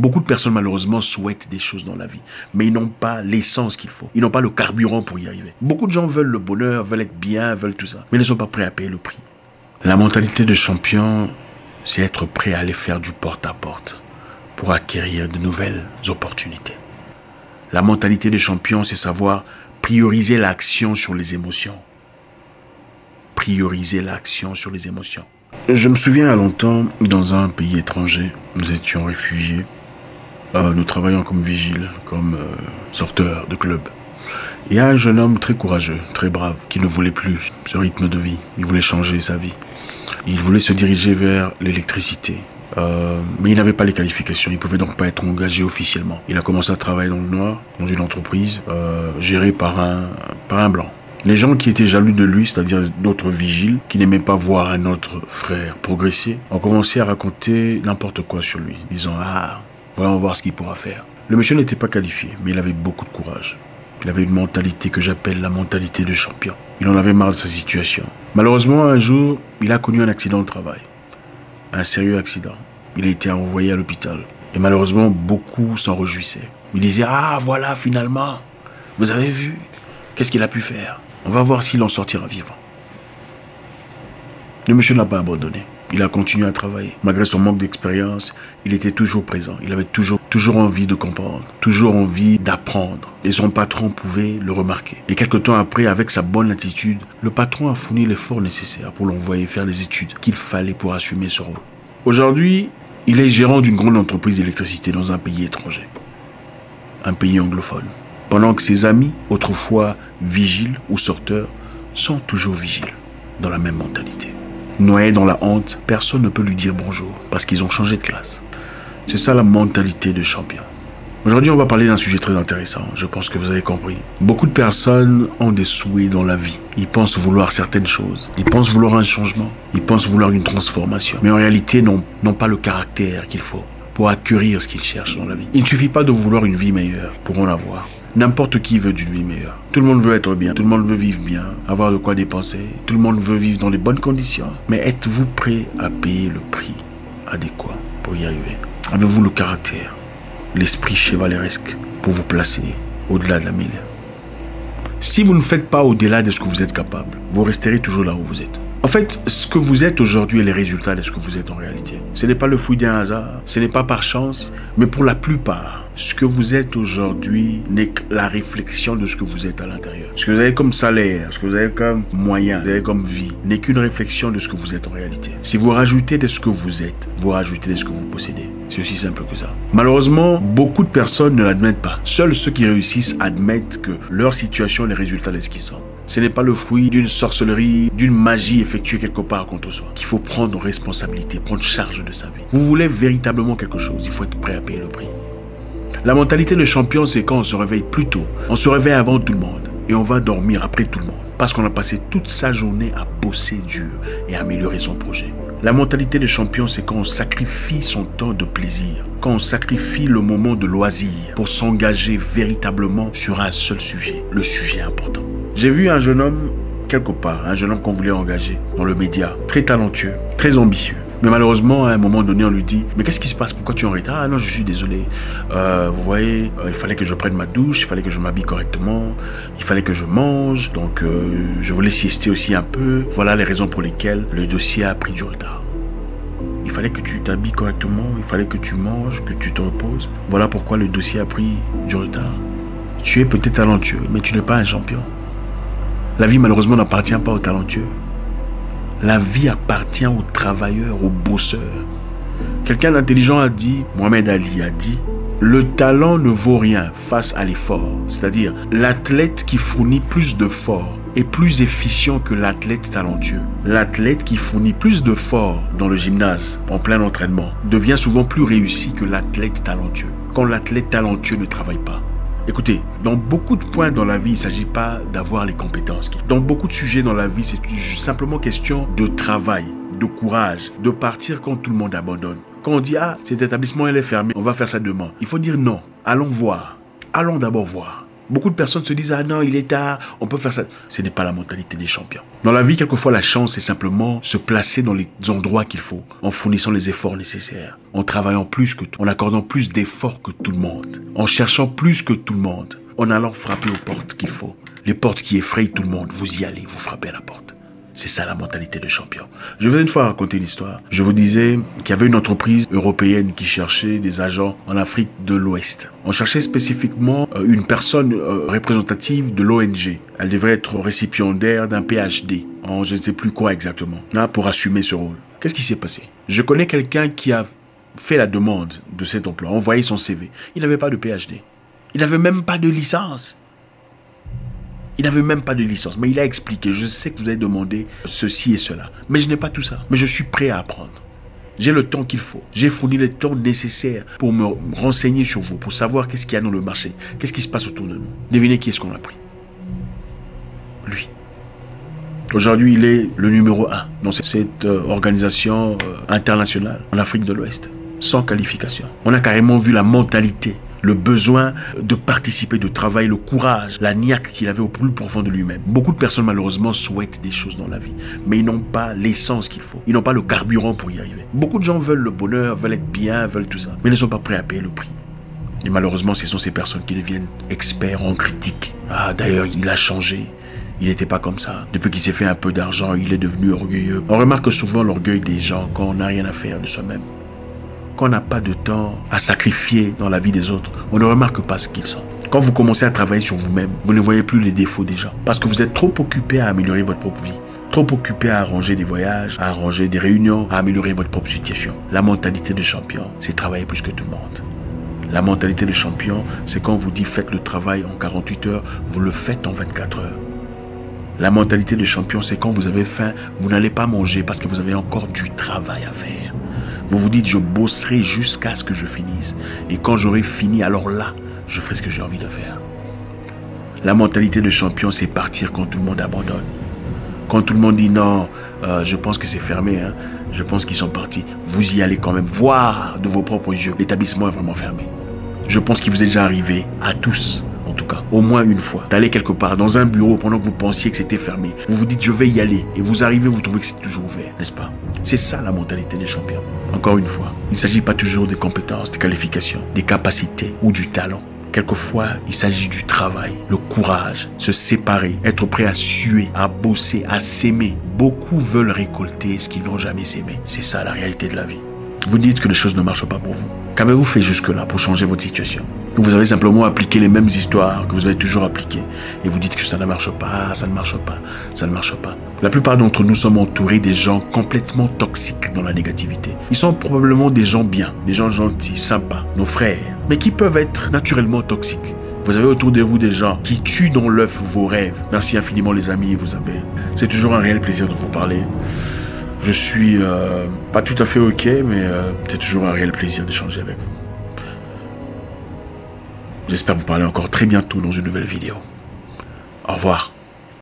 Beaucoup de personnes malheureusement souhaitent des choses dans la vie, mais ils n'ont pas l'essence qu'il faut. Ils n'ont pas le carburant pour y arriver. Beaucoup de gens veulent le bonheur, veulent être bien, veulent tout ça, mais ne sont pas prêts à payer le prix. La mentalité de champion, c'est être prêt à aller faire du porte-à-porte pour acquérir de nouvelles opportunités. La mentalité de champion, c'est savoir prioriser l'action sur les émotions. Prioriser l'action sur les émotions. Je me souviens à longtemps, dans un pays étranger, nous étions réfugiés. Nous travaillions comme vigiles, comme sorteurs de club. Il y a un jeune homme très courageux, très brave, qui ne voulait plus ce rythme de vie. Il voulait changer sa vie. Il voulait se diriger vers l'électricité. Mais il n'avait pas les qualifications, il ne pouvait donc pas être engagé officiellement. Il a commencé à travailler dans le noir, dans une entreprise gérée par un blanc. Les gens qui étaient jaloux de lui, c'est-à-dire d'autres vigiles, qui n'aimaient pas voir un autre frère progresser, ont commencé à raconter n'importe quoi sur lui, disant « Ah, voyons voir ce qu'il pourra faire ». Le monsieur n'était pas qualifié, mais il avait beaucoup de courage. Il avait une mentalité que j'appelle la mentalité de champion. Il en avait marre de sa situation. Malheureusement, un jour, il a connu un accident de travail. Un sérieux accident. Il a été envoyé à l'hôpital. Et malheureusement, beaucoup s'en réjouissaient. Ils disaient « Ah, voilà, finalement, vous avez vu, qu'est-ce qu'il a pu faire ? On va voir s'il en sortira vivant. » Le monsieur n'a pas abandonné. Il a continué à travailler. Malgré son manque d'expérience, il était toujours présent. Il avait toujours envie de comprendre, toujours envie d'apprendre. Et son patron pouvait le remarquer. Et quelque temps après, avec sa bonne attitude, le patron a fourni l'effort nécessaire pour l'envoyer faire les études qu'il fallait pour assumer ce rôle. Aujourd'hui, il est gérant d'une grande entreprise d'électricité dans un pays étranger. Un pays anglophone. Pendant que ses amis, autrefois vigiles ou sorteurs, sont toujours vigiles, dans la même mentalité. Noyé dans la honte, personne ne peut lui dire bonjour, parce qu'ils ont changé de classe. C'est ça la mentalité de champion. Aujourd'hui, on va parler d'un sujet très intéressant, je pense que vous avez compris. Beaucoup de personnes ont des souhaits dans la vie. Ils pensent vouloir certaines choses. Ils pensent vouloir un changement. Ils pensent vouloir une transformation. Mais en réalité, n'ont pas le caractère qu'il faut pour acquérir ce qu'ils cherchent dans la vie. Il ne suffit pas de vouloir une vie meilleure pour en avoir. N'importe qui veut d'une vie meilleure. Tout le monde veut être bien, tout le monde veut vivre bien, avoir de quoi dépenser, tout le monde veut vivre dans les bonnes conditions. Mais êtes-vous prêt à payer le prix adéquat pour y arriver? Avez-vous le caractère, l'esprit chevaleresque pour vous placer au-delà de la mêlée? Si vous ne faites pas au-delà de ce que vous êtes capable, vous resterez toujours là où vous êtes. En fait, ce que vous êtes aujourd'hui est le résultat de ce que vous êtes en réalité. Ce n'est pas le fruit d'un hasard, ce n'est pas par chance, mais pour la plupart, ce que vous êtes aujourd'hui n'est que la réflexion de ce que vous êtes à l'intérieur. Ce que vous avez comme salaire, ce que vous avez comme moyen, ce que vous avez comme vie, n'est qu'une réflexion de ce que vous êtes en réalité. Si vous rajoutez de ce que vous êtes, vous rajoutez de ce que vous possédez. C'est aussi simple que ça. Malheureusement, beaucoup de personnes ne l'admettent pas. Seuls ceux qui réussissent admettent que leur situation est le résultat de ce qu'ils sont. Ce n'est pas le fruit d'une sorcellerie, d'une magie effectuée quelque part contre soi. Qu'il faut prendre responsabilité, prendre charge de sa vie. Vous voulez véritablement quelque chose, il faut être prêt à payer le prix. La mentalité de champion, c'est quand on se réveille plus tôt. On se réveille avant tout le monde et on va dormir après tout le monde. Parce qu'on a passé toute sa journée à bosser dur et à améliorer son projet. La mentalité de champion, c'est quand on sacrifie son temps de plaisir. Quand on sacrifie le moment de loisir pour s'engager véritablement sur un seul sujet, le sujet important. J'ai vu un jeune homme, quelque part, un jeune homme qu'on voulait engager dans le média, très talentueux, très ambitieux. Mais malheureusement, à un moment donné, on lui dit « Mais qu'est-ce qui se passe? Pourquoi tu es en retard? » « Ah non, je suis désolé. Vous voyez, il fallait que je prenne ma douche, il fallait que je m'habille correctement, il fallait que je mange, donc je voulais siester aussi un peu. Voilà les raisons pour lesquelles le dossier a pris du retard. Il fallait que tu t'habilles correctement, il fallait que tu manges, que tu te reposes. Voilà pourquoi le dossier a pris du retard. Tu es peut-être talentueux, mais tu n'es pas un champion. La vie, malheureusement, n'appartient pas aux talentueux. La vie appartient aux travailleurs, aux bosseurs. Quelqu'un d'intelligent a dit, Mohamed Ali a dit, le talent ne vaut rien face à l'effort. C'est-à-dire, l'athlète qui fournit plus d'efforts est plus efficient que l'athlète talentueux. L'athlète qui fournit plus d'efforts dans le gymnase, en plein entraînement, devient souvent plus réussi que l'athlète talentueux. Quand l'athlète talentueux ne travaille pas. Écoutez, dans beaucoup de points dans la vie, il ne s'agit pas d'avoir les compétences. Dans beaucoup de sujets dans la vie, c'est simplement question de travail, de courage, de partir quand tout le monde abandonne. Quand on dit « Ah, cet établissement, il est fermé, on va faire ça demain », il faut dire « Non, allons voir, allons d'abord voir ». Beaucoup de personnes se disent « Ah non, il est tard, on peut faire ça. » Ce n'est pas la mentalité des champions. Dans la vie, quelquefois, la chance, c'est simplement se placer dans les endroits qu'il faut, en fournissant les efforts nécessaires, en travaillant plus que tout, en accordant plus d'efforts que tout le monde, en cherchant plus que tout le monde, en allant frapper aux portes qu'il faut. Les portes qui effrayent tout le monde, vous y allez, vous frappez à la porte. C'est ça la mentalité de champion. Je vais une fois raconter une histoire. Je vous disais qu'il y avait une entreprise européenne qui cherchait des agents en Afrique de l'Ouest. On cherchait spécifiquement une personne représentative de l'ONG. Elle devrait être récipiendaire d'un PhD en je ne sais plus quoi exactement, pour assumer ce rôle. Qu'est-ce qui s'est passé? Je connais quelqu'un qui a fait la demande de cet emploi, envoyé son CV. Il n'avait pas de PhD. Il n'avait même pas de licence. Il n'avait même pas de licence, mais il a expliqué. Je sais que vous avez demandé ceci et cela, mais je n'ai pas tout ça. Mais je suis prêt à apprendre. J'ai le temps qu'il faut. J'ai fourni le temps nécessaire pour me renseigner sur vous, pour savoir qu'est-ce qu'il y a dans le marché, qu'est-ce qui se passe autour de nous. Devinez qui est-ce qu'on a pris? Lui. Aujourd'hui, il est le numéro 1 dans cette organisation internationale en Afrique de l'Ouest, sans qualification. On a carrément vu la mentalité, le besoin de participer, de travailler, le courage, la niaque qu'il avait au plus profond de lui-même. Beaucoup de personnes malheureusement souhaitent des choses dans la vie, mais ils n'ont pas l'essence qu'il faut. Ils n'ont pas le carburant pour y arriver. Beaucoup de gens veulent le bonheur, veulent être bien, veulent tout ça, mais ne sont pas prêts à payer le prix. Et malheureusement, ce sont ces personnes qui deviennent experts en critique. Ah, d'ailleurs, il a changé. Il n'était pas comme ça. Depuis qu'il s'est fait un peu d'argent, il est devenu orgueilleux. On remarque souvent l'orgueil des gens quand on n'a rien à faire de soi-même. Quand on n'a pas de temps à sacrifier dans la vie des autres, on ne remarque pas ce qu'ils sont. Quand vous commencez à travailler sur vous-même, vous ne voyez plus les défauts des gens. Parce que vous êtes trop occupé à améliorer votre propre vie. Trop occupé à arranger des voyages, à arranger des réunions, à améliorer votre propre situation. La mentalité de champion, c'est travailler plus que tout le monde. La mentalité de champion, c'est quand on vous dit faites le travail en 48 heures, vous le faites en 24 heures. La mentalité de champion, c'est quand vous avez faim, vous n'allez pas manger parce que vous avez encore du travail à faire. Vous vous dites, je bosserai jusqu'à ce que je finisse. Et quand j'aurai fini, alors là, je ferai ce que j'ai envie de faire. La mentalité de champion, c'est partir quand tout le monde abandonne. Quand tout le monde dit non, je pense que c'est fermé, hein. Je pense qu'ils sont partis. Vous y allez quand même voir de vos propres yeux. L'établissement est vraiment fermé. Je pense qu'il vous est déjà arrivé, à tous, en tout cas, au moins une fois, d'aller quelque part dans un bureau pendant que vous pensiez que c'était fermé. Vous vous dites, je vais y aller. Et vous arrivez, vous trouvez que c'est toujours ouvert, n'est-ce pas? C'est ça la mentalité des champions. Encore une fois, il ne s'agit pas toujours des compétences, des qualifications, des capacités ou du talent. Quelquefois, il s'agit du travail, le courage, se séparer, être prêt à suer, à bosser, à s'aimer. Beaucoup veulent récolter ce qu'ils n'ont jamais s'aimé. C'est ça la réalité de la vie. Vous dites que les choses ne marchent pas pour vous. Qu'avez-vous fait jusque-là pour changer votre situation? Vous avez simplement appliqué les mêmes histoires que vous avez toujours appliquées. Et vous dites que ça ne marche pas, ça ne marche pas, ça ne marche pas. La plupart d'entre nous sommes entourés des gens complètement toxiques dans la négativité. Ils sont probablement des gens bien, des gens gentils, sympas, nos frères, mais qui peuvent être naturellement toxiques. Vous avez autour de vous des gens qui tuent dans l'œuf vos rêves. Merci infiniment les amis, vous avez. C'est toujours un réel plaisir de vous parler. Je suis pas tout à fait ok, mais c'est toujours un réel plaisir d'échanger avec vous. J'espère vous parler encore très bientôt dans une nouvelle vidéo. Au revoir.